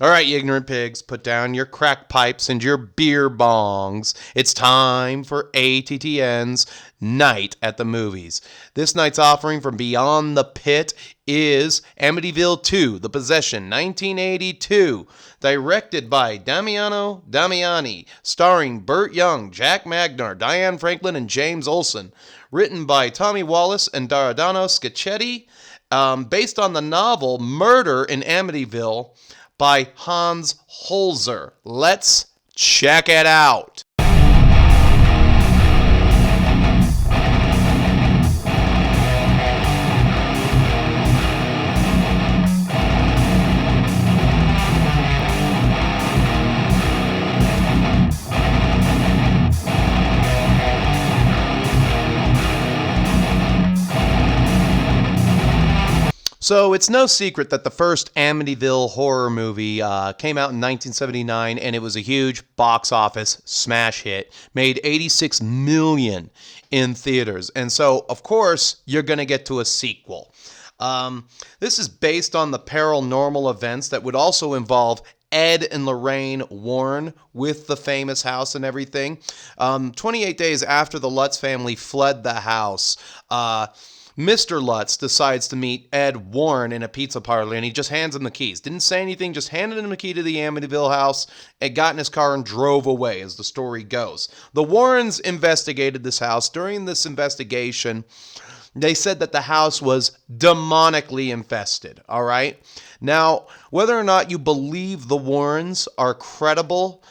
All right, you ignorant pigs, put down your crack pipes and your beer bongs. It's time for ATTN's Night at the Movies. This night's offering from Beyond the Pit is Amityville 2, The Possession, 1982, directed by Damiano Damiani, starring Burt Young, Jack Magnar, Diane Franklin, and James Olsen. Written by Tommy Wallace and Dardano Secchetti, based on the novel Murder in Amityville by Hans Holzer. Let's check it out. So it's no secret that the first Amityville horror movie came out in 1979, and it was a huge box office smash hit. Made $86 million in theaters. And so, of course, you're going to get to a sequel. This is based on the paranormal events that would also involve Ed and Lorraine Warren with the famous house and everything. 28 days after the Lutz family fled the house, Mr. Lutz decides to meet Ed Warren in a pizza parlor, and he just hands him the keys. Didn't say anything, just handed him the key to the Amityville house, and got in his car and drove away, as the story goes. The Warrens investigated this house. During this investigation, they said that the house was demonically infested, all right? Now, whether or not you believe the Warrens are credible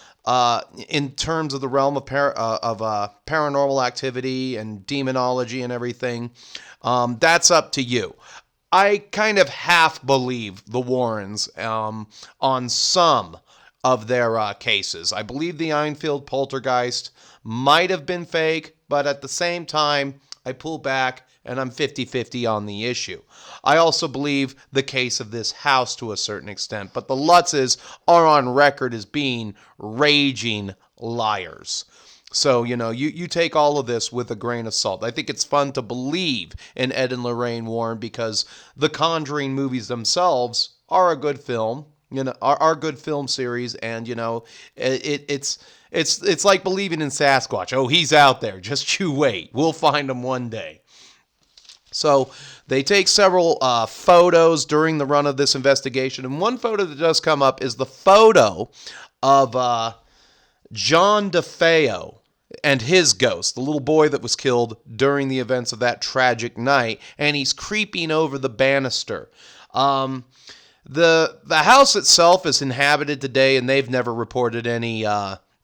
in terms of the realm of paranormal activity and demonology and everything, that's up to you. I kind of half believe the Warrens on some of their cases. I believe the Enfield poltergeist might have been fake, but at the same time, I pull back and I'm 50-50 on the issue. I also believe the case of this house to a certain extent, but the Lutzes are on record as being raging liars. So, you take all of this with a grain of salt. I think it's fun to believe in Ed and Lorraine Warren because the Conjuring movies themselves are a good film, are good film series, and, it's like believing in Sasquatch. Oh, he's out there. Just you wait. We'll find him one day. So they take several photos during the run of this investigation, and one photo that does come up is the photo of John DeFeo and his ghost, the little boy that was killed during the events of that tragic night, and he's creeping over the banister. The house itself is inhabited today, and they've never reported any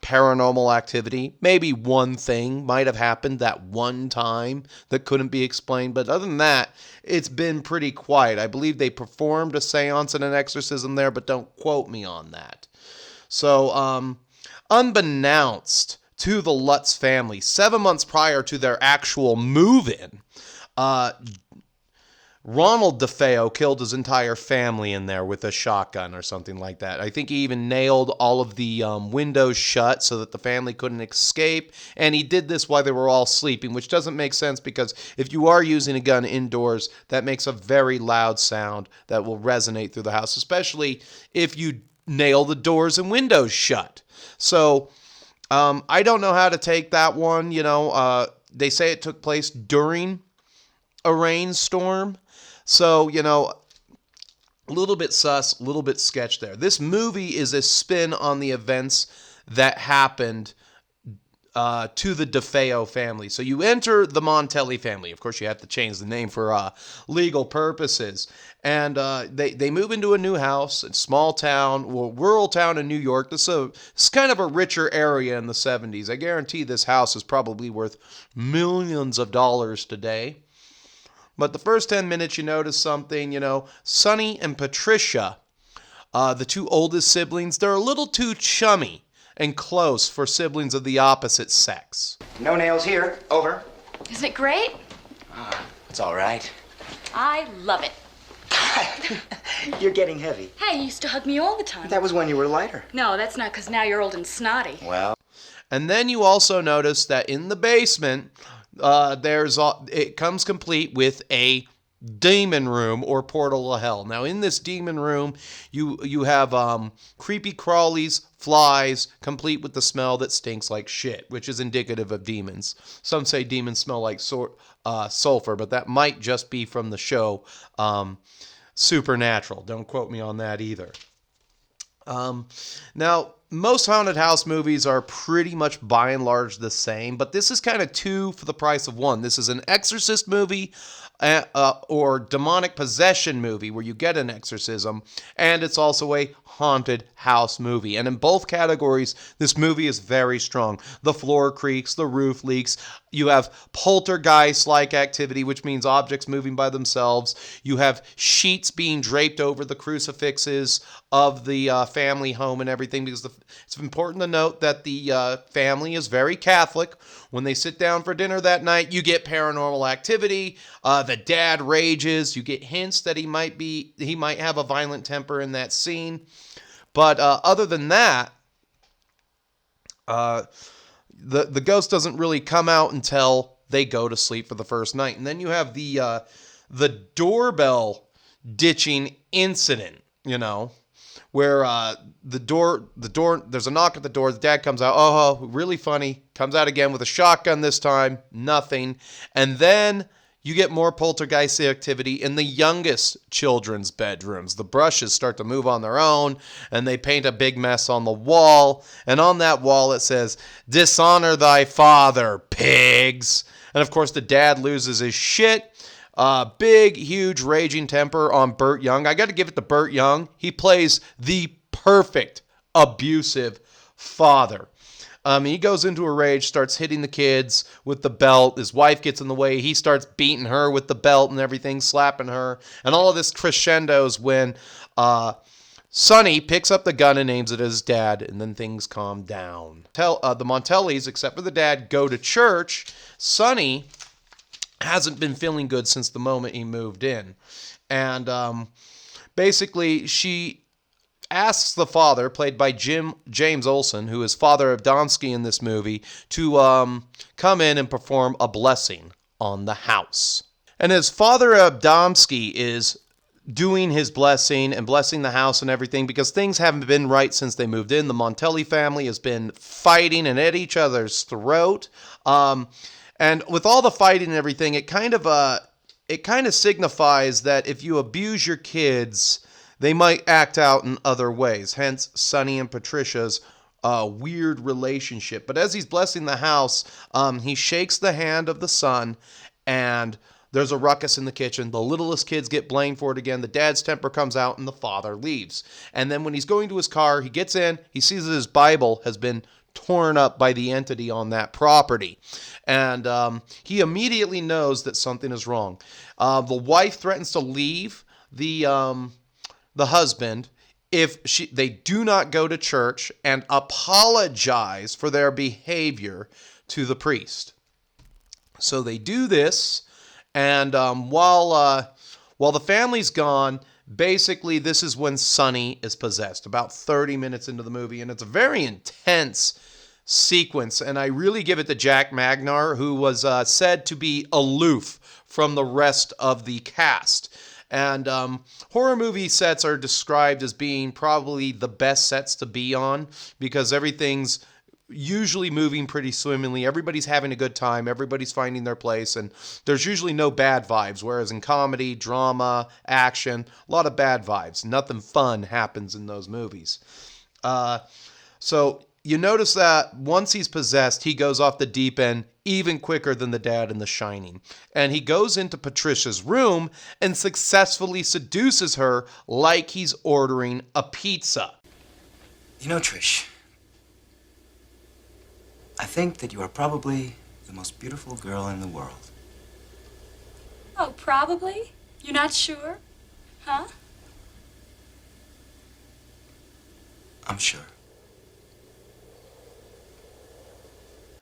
paranormal activity. Maybe one thing might have happened that one time that couldn't be explained, but other than that, it's been pretty quiet. I believe they performed a seance and an exorcism there, but don't quote me on that. So, unbeknownst to the Lutz family, 7 months prior to their actual move-in, Ronald DeFeo killed his entire family in there with a shotgun or something like that. I think he even nailed all of the windows shut so that the family couldn't escape, and he did this while they were all sleeping, which doesn't make sense because if you are using a gun indoors, that makes a very loud sound that will resonate through the house, especially if you nail the doors and windows shut. So I don't know how to take that one. They say it took place during a rainstorm. So, a little bit sus, a little bit sketch there. This movie is a spin on the events that happened to the DeFeo family. So you enter the Montelli family. Of course, you have to change the name for legal purposes. And they move into a new house, a small town, rural town in New York. It's kind of a richer area in the 70s. I guarantee this house is probably worth millions of dollars today. But the first 10 minutes, you notice something, Sonny and Patricia, the two oldest siblings, they're a little too chummy and close for siblings of the opposite sex. No nails here. Over. Isn't it great? It's all right. I love it. You're getting heavy. Hey, you used to hug me all the time. That was when you were lighter. No, that's not because now you're old and snotty. Well. And then you also notice that in the basement, it comes complete with a demon room or portal to hell. Now, in this demon room, you have creepy crawlies, flies, complete with the smell that stinks like shit, which is indicative of demons. Some say demons smell like sulfur, but that might just be from the show Supernatural. Don't quote me on that either. Now, most haunted house movies are pretty much by and large the same, but this is kind of two for the price of one. This is an exorcist movie or demonic possession movie where you get an exorcism, and it's also a haunted house movie. And in both categories, this movie is very strong. The floor creaks, the roof leaks. You have poltergeist-like activity, which means objects moving by themselves. You have sheets being draped over the crucifixes of the family home and everything, because it's important to note that the family is very Catholic. When they sit down for dinner that night, you get paranormal activity. The dad rages. You get hints that he might have a violent temper in that scene. But other than that, the ghost doesn't really come out until they go to sleep for the first night. And then you have the doorbell ditching incident, where there's a knock at the door. The dad comes out. Oh, really funny. Comes out again with a shotgun this time. Nothing. And then you get more poltergeist activity in the youngest children's bedrooms. The brushes start to move on their own, and they paint a big mess on the wall. And on that wall it says, "Dishonor thy father, pigs." And of course the dad loses his shit. Big, huge, raging temper on Burt Young. I got to give it to Burt Young. He plays the perfect abusive father. He goes into a rage, starts hitting the kids with the belt. His wife gets in the way. He starts beating her with the belt and everything, slapping her. And all of this crescendos when Sonny picks up the gun and aims it at his dad, and then things calm down. The Montellis, except for the dad, go to church. Sonny hasn't been feeling good since the moment he moved in. And basically, she asks the father, played by James Olsen, who is Father Adamsky in this movie, to come in and perform a blessing on the house. And as Father Adamsky is doing his blessing and blessing the house and everything, because things haven't been right since they moved in. The Montelli family has been fighting and at each other's throat. And with all the fighting and everything, it kind of signifies that if you abuse your kids, they might act out in other ways. Hence, Sonny and Patricia's weird relationship. But as he's blessing the house, he shakes the hand of the son, and there's a ruckus in the kitchen. The littlest kids get blamed for it again. The dad's temper comes out, and the father leaves. And then when he's going to his car, he gets in. He sees that his Bible has been torn up by the entity on that property. And he immediately knows that something is wrong. The wife threatens to leave the husband if they do not go to church and apologize for their behavior to the priest. So they do this, and while the family's gone, basically this is when Sonny is possessed, about 30 minutes into the movie, and it's a very intense sequence, and I really give it to Jack Magnar, who was said to be aloof from the rest of the cast. And horror movie sets are described as being probably the best sets to be on, because everything's usually moving pretty swimmingly. Everybody's having a good time. Everybody's finding their place, and there's usually no bad vibes, whereas in comedy, drama, action, a lot of bad vibes. Nothing fun happens in those movies. So you notice that once he's possessed, he goes off the deep end even quicker than the dad in The Shining. And he goes into Patricia's room and successfully seduces her like he's ordering a pizza. You know, Trish, I think that you are probably the most beautiful girl in the world. Oh, probably? You're not sure? Huh? I'm sure.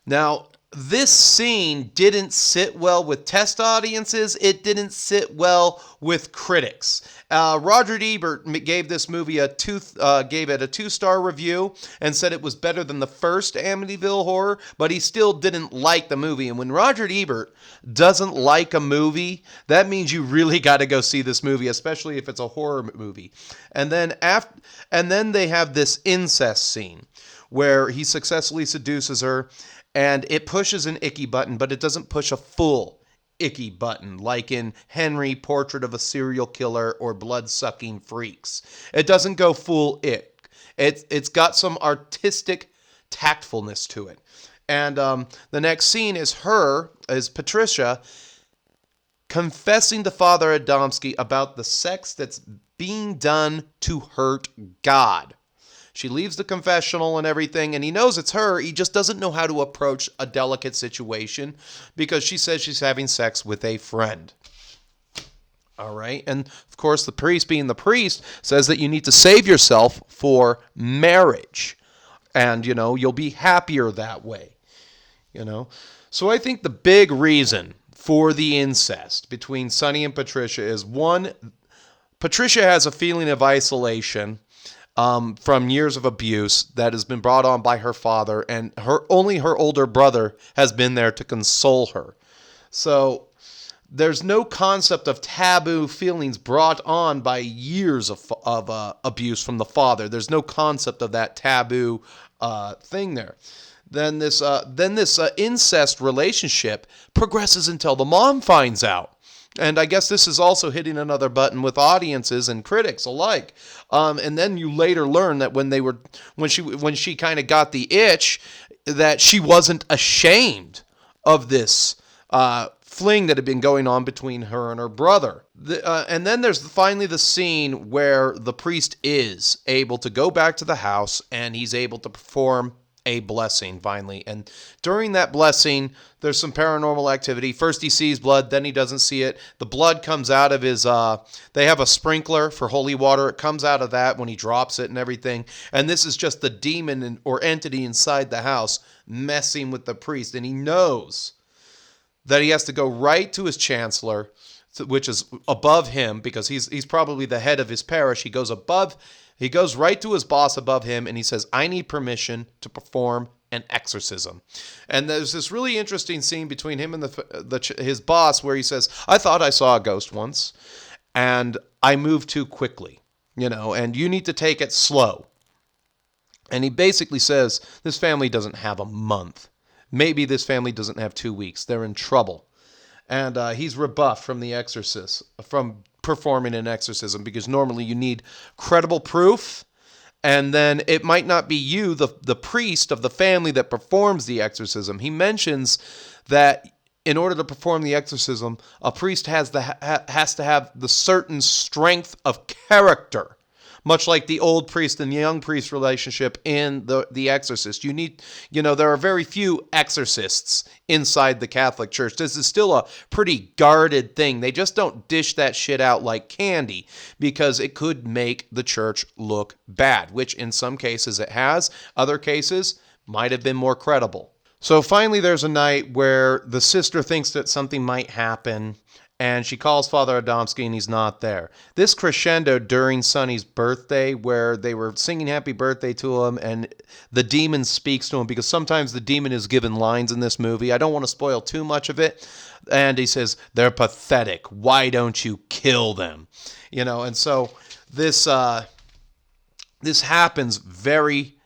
Now, this scene didn't sit well with test audiences. It didn't sit well with critics. Roger Ebert gave this movie gave it a 2-star review and said it was better than the first Amityville Horror, but he still didn't like the movie. And when Roger Ebert doesn't like a movie, that means you really got to go see this movie, especially if it's a horror movie. And then they have this incest scene where he successfully seduces her. And it pushes an icky button, but it doesn't push a full icky button like in Henry, Portrait of a Serial Killer, or Blood-Sucking Freaks. It doesn't go full ick. It's got some artistic tactfulness to it. And the next scene is Patricia confessing to Father Adamsky about the sex that's being done to hurt God. She leaves the confessional and everything, and he knows it's her. He just doesn't know how to approach a delicate situation because she says she's having sex with a friend. All right. And, of course, the priest, being the priest, says that you need to save yourself for marriage. And, you'll be happier that way. So I think the big reason for the incest between Sonny and Patricia is, one, Patricia has a feeling of isolation from years of abuse that has been brought on by her father, and only her older brother has been there to console her. So there's no concept of taboo feelings brought on by years of abuse from the father. There's no concept of that taboo thing there. Then this incest relationship progresses until the mom finds out. And I guess this is also hitting another button with audiences and critics alike. And then you later learn that when she kind of got the itch, that she wasn't ashamed of this fling that had been going on between her and her brother. And then there's finally the scene where the priest is able to go back to the house and he's able to perform a blessing finally. And during that blessing, there's some paranormal activity. First he sees blood, then he doesn't see it. The blood comes out of his, they have a sprinkler for holy water. It comes out of that when he drops it and everything. And this is just the demon or entity inside the house messing with the priest. And he knows that he has to go right to his chancellor, which is above him because he's probably the head of his parish. He goes right to his boss above him and he says, I need permission to perform an exorcism. And there's this really interesting scene between him and his boss where he says, I thought I saw a ghost once and I moved too quickly, and you need to take it slow. And he basically says, this family doesn't have a month. Maybe this family doesn't have 2 weeks. They're in trouble. And he's rebuffed from performing an exorcism because normally you need credible proof, and then it might not be you, the priest of the family, that performs the exorcism. He mentions that in order to perform the exorcism, a priest has to have the certain strength of character, much like the old priest and the young priest relationship in the Exorcist. There are very few exorcists inside the Catholic Church. This is still a pretty guarded thing. They just don't dish that shit out like candy because it could make the church look bad, which in some cases it has. Other cases might have been more credible. So finally there's a night where the sister thinks that something might happen, and she calls Father Adamsky and he's not there. This crescendo during Sonny's birthday where they were singing happy birthday to him and the demon speaks to him, because sometimes the demon is given lines in this movie. I don't want to spoil too much of it. And he says, they're pathetic. Why don't you kill them? And so this happens very,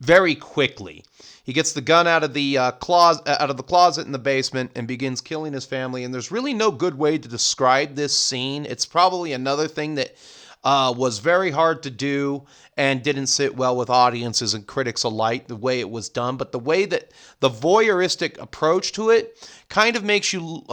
very quickly. He gets the gun out of the closet in the basement and begins killing his family. And there's really no good way to describe this scene. It's probably another thing that was very hard to do and didn't sit well with audiences and critics alike, the way it was done. But the way that the voyeuristic approach to it kind of makes you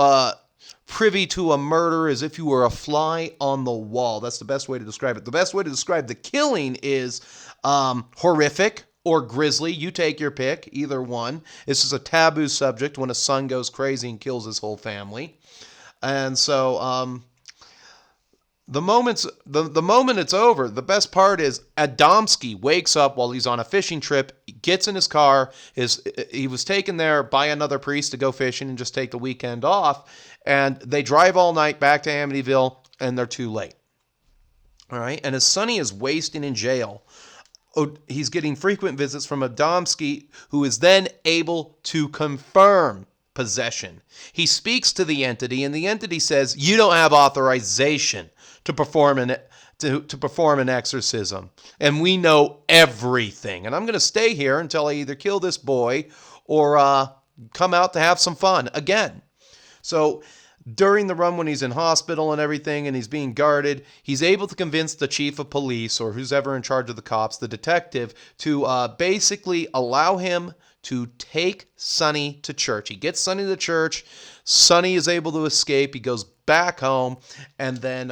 privy to a murder as if you were a fly on the wall. That's the best way to describe it. The best way to describe the killing is horrific or grisly. You take your pick, either one. This is a taboo subject when a son goes crazy and kills his whole family. And so the moment it's over, the best part is Adamsky wakes up while he's on a fishing trip, gets in his car. He was taken there by another priest to go fishing and just take the weekend off, and they drive all night back to Amityville, and they're too late. All right, and as Sonny is wasting in jail, he's getting frequent visits from Adamsky, who is then able to confirm possession. He speaks to the entity, and the entity says, "You don't have authorization to perform an exorcism, and we know everything. And I'm going to stay here until I either kill this boy or come out to have some fun again." So during the run when he's in hospital and everything and he's being guarded, he's able to convince the chief of police or who's ever in charge of the cops, the detective, to basically allow him to take Sonny to church. He gets Sonny to church. Sonny is able to escape. He goes back home, and then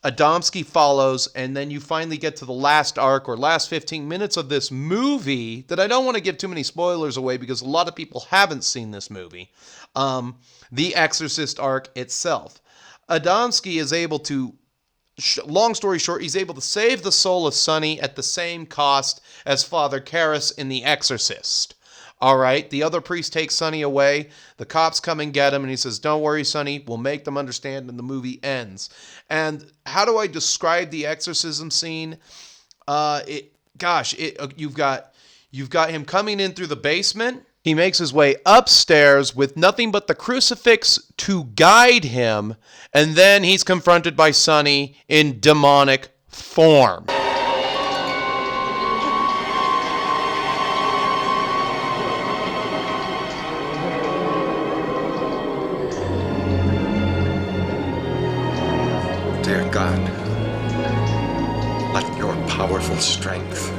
Adamsky follows, and then you finally get to the last arc or last 15 minutes of this movie that I don't want to give too many spoilers away because a lot of people haven't seen this movie. The Exorcist arc itself. Adamsky is able to, long story short, he's able to save the soul of Sonny at the same cost as Father Karras in The Exorcist. All right, the other priest takes Sonny away. The cops come and get him, and he says, "Don't worry, Sonny, we'll make them understand," and the movie ends. And how do I describe the exorcism scene? You've got him coming in through the basement. He makes his way upstairs with nothing but the crucifix to guide him, and then he's confronted by Sonny in demonic form. Dear God, let your powerful strength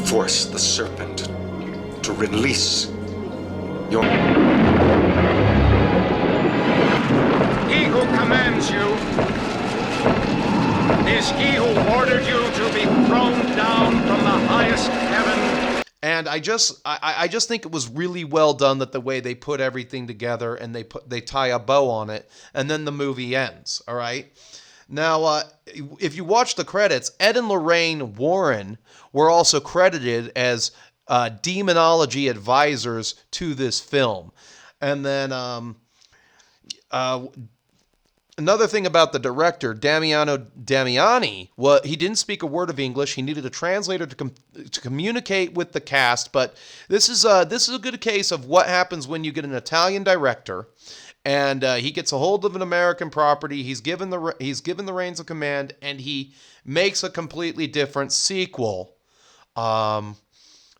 force the serpent to release your... He who commands you is he who ordered you to be thrown down from the highest heaven. And I just think it was really well done that the way they put everything together and they tie a bow on it, and then the movie ends. All right. Now, if you watch the credits, Ed and Lorraine Warren were also credited as demonology advisors to this film. And then another thing about the director, Damiani, he didn't speak a word of English. He needed a translator to communicate with the cast. But this is a good case of what happens when you get an Italian director, and he gets a hold of an American property. He's given the reins of command, and he makes a completely different sequel.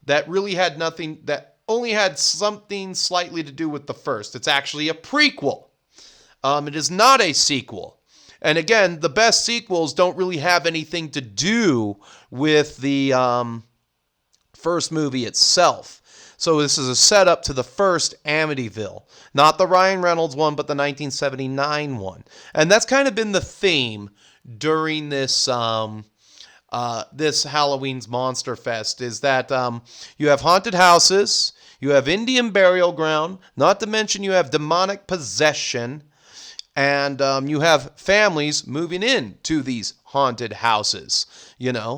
That really had nothing. That only had something slightly to do with the first. It's actually a prequel. It is not a sequel. And again, the best sequels don't really have anything to do with the first movie itself. So this is a setup to the first Amityville. Not the Ryan Reynolds one, but the 1979 one. And that's kind of been the theme during this this Halloween's Monster Fest, is that you have haunted houses, you have Indian burial ground, not to mention you have demonic possession, and you have families moving in to these haunted houses,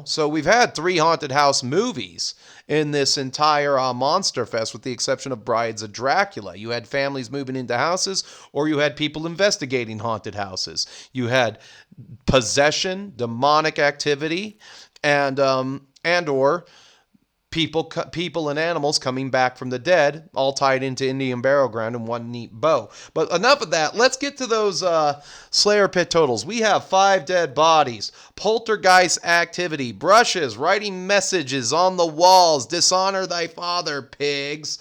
So we've had 3 haunted house movies in this entire Monster Fest, with the exception of Brides of Dracula. You had families moving into houses, or you had people investigating haunted houses. You had possession, demonic activity, and or people and animals coming back from the dead, all tied into Indian burial ground in one neat bow. But enough of that. Let's get to those Slayer Pit totals. We have 5 dead bodies, poltergeist activity, brushes, writing messages on the walls, dishonor thy father, pigs.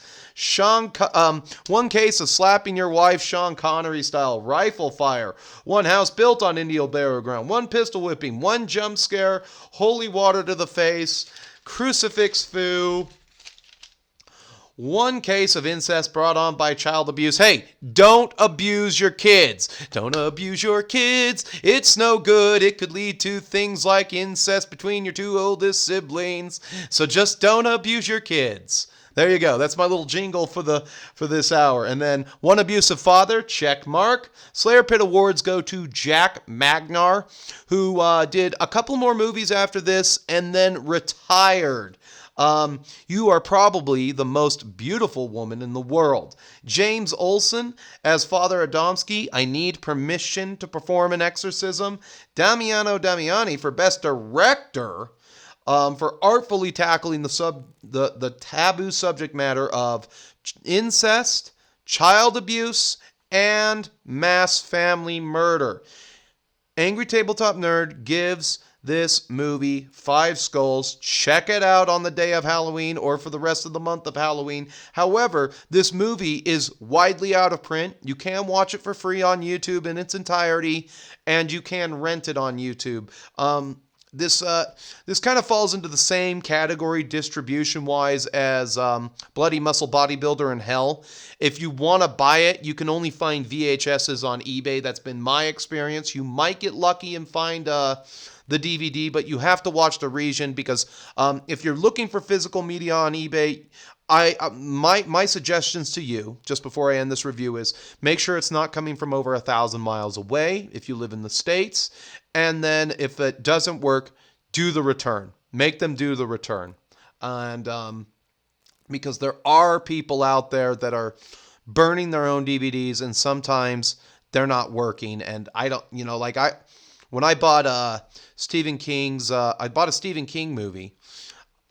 One case of slapping your wife, Sean Connery style, rifle fire, 1 house built on Indian burial ground, 1 pistol whipping, 1 jump scare, holy water to the face, crucifix foo, 1 case of incest brought on by child abuse. Hey, don't abuse your kids. Don't abuse your kids. It's no good. It could lead to things like incest between your 2 oldest siblings. So just don't abuse your kids. There you go. That's my little jingle for this hour. And then One Abusive Father, check mark. Slayer Pit Awards go to Jack Magnar, who did a couple more movies after this and then retired. You are probably the most beautiful woman in the world. James Olsen as Father Adamsky, I need permission to perform an exorcism. Damiano Damiani for Best Director, for artfully tackling the taboo subject matter of incest, child abuse, and mass family murder. Angry Tabletop Nerd gives this movie 5 skulls. Check it out on the day of Halloween or for the rest of the month of Halloween. However, this movie is widely out of print. You can watch it for free on YouTube in its entirety, and you can rent it on YouTube. This kind of falls into the same category distribution-wise as Bloody Muscle Bodybuilder in Hell. If you want to buy it, you can only find VHSs on eBay. That's been my experience. You might get lucky and find the DVD, but you have to watch the region because if you're looking for physical media on eBay, my suggestions to you, just before I end this review, is make sure it's not coming from over 1,000 miles away if you live in the States. And then if it doesn't work, do the return. Make them do the return. And because there are people out there that are burning their own DVDs and sometimes they're not working. And I don't, when I bought Stephen King's, I bought a Stephen King movie.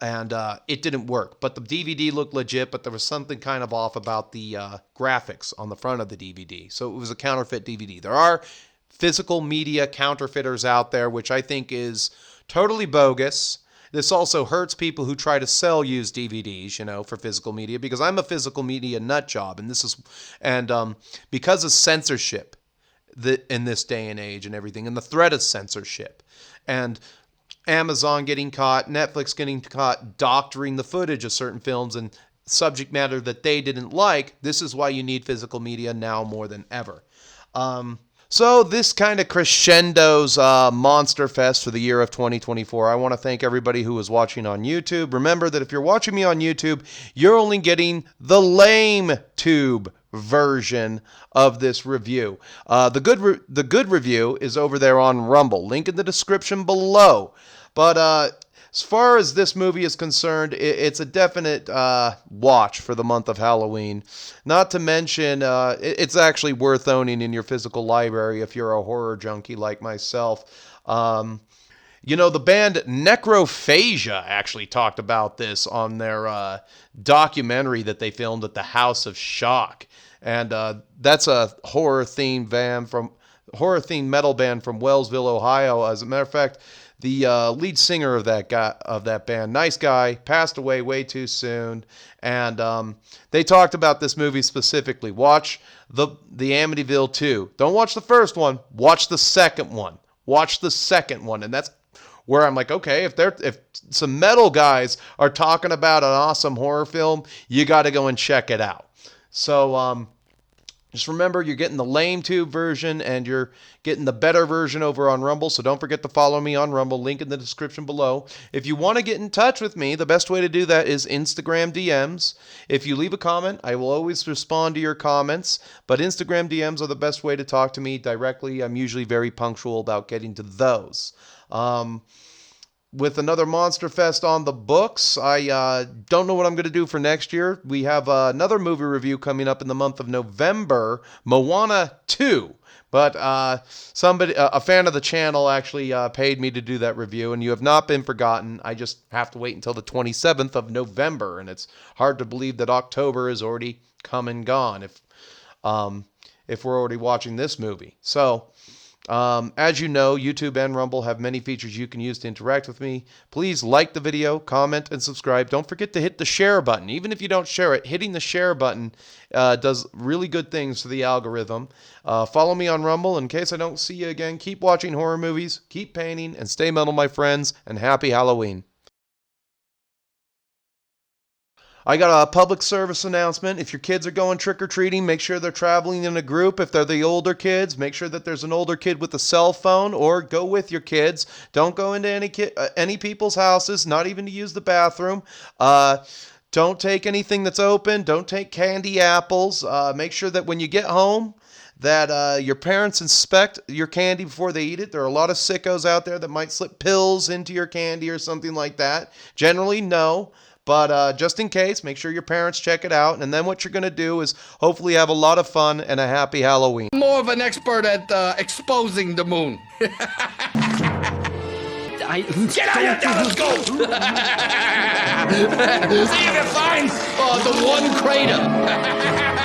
And it didn't work. But the DVD looked legit, but there was something kind of off about the graphics on the front of the DVD. So it was a counterfeit DVD. There are physical media counterfeiters out there, which I think is totally bogus. This also hurts people who try to sell used DVDs, for physical media, because I'm a physical media nut job. And because of censorship in this day and age and everything, and the threat of censorship, and Amazon getting caught, Netflix getting caught doctoring the footage of certain films and subject matter that they didn't like, this is why you need physical media now more than ever. So this kind of crescendos Monster Fest for the year of 2024. I want to thank everybody who was watching on YouTube. Remember that if you're watching me on YouTube, you're only getting the lame tube version of this review. The good review is over there on Rumble. Link in the description below. But as far as this movie is concerned, it's a definite watch for the month of Halloween. Not to mention, it's actually worth owning in your physical library if you're a horror junkie like myself. The band Necrophagia actually talked about this on their documentary that they filmed at the House of Shock. And that's a horror-themed metal band from Wellsville, Ohio. As a matter of fact, the lead singer of that band, nice guy, passed away way too soon. And they talked about this movie specifically. Watch the Amityville 2. Don't watch the first one. Watch the second one. And that's where I'm like, okay, if some metal guys are talking about an awesome horror film, you got to go and check it out. So just remember, you're getting the lame tube version and you're getting the better version over on Rumble. So don't forget to follow me on Rumble. Link in the description below. If you want to get in touch with me, the best way to do that is Instagram DMs. If you leave a comment, I will always respond to your comments. But Instagram DMs are the best way to talk to me directly. I'm usually very punctual about getting to those. With another Monster Fest on the books, I don't know what I'm going to do for next year. We have another movie review coming up in the month of November, Moana 2. But a fan of the channel actually paid me to do that review, and you have not been forgotten. I just have to wait until the 27th of November, and it's hard to believe that October is already come and gone if we're already watching this movie. So, as you know, YouTube and Rumble have many features you can use to interact with me. Please like the video, comment, and subscribe. Don't forget to hit the share button. Even if you don't share it, hitting the share button does really good things for the algorithm. Follow me on Rumble. In case I don't see you again, keep watching horror movies, keep painting, and stay metal, my friends, and happy Halloween. I got a public service announcement. If your kids are going trick-or-treating, make sure they're traveling in a group. If they're the older kids, make sure that there's an older kid with a cell phone, or go with your kids. Don't go into any people's houses, not even to use the bathroom. Don't take anything that's open. Don't take candy apples. Make sure that when you get home that your parents inspect your candy before they eat it. There are a lot of sickos out there that might slip pills into your candy or something like that. Generally, no. But just in case, make sure your parents check it out. And then what you're going to do is hopefully have a lot of fun and a happy Halloween. More of an expert at exposing the moon. Get out of here, let's go! See if you can find the one crater.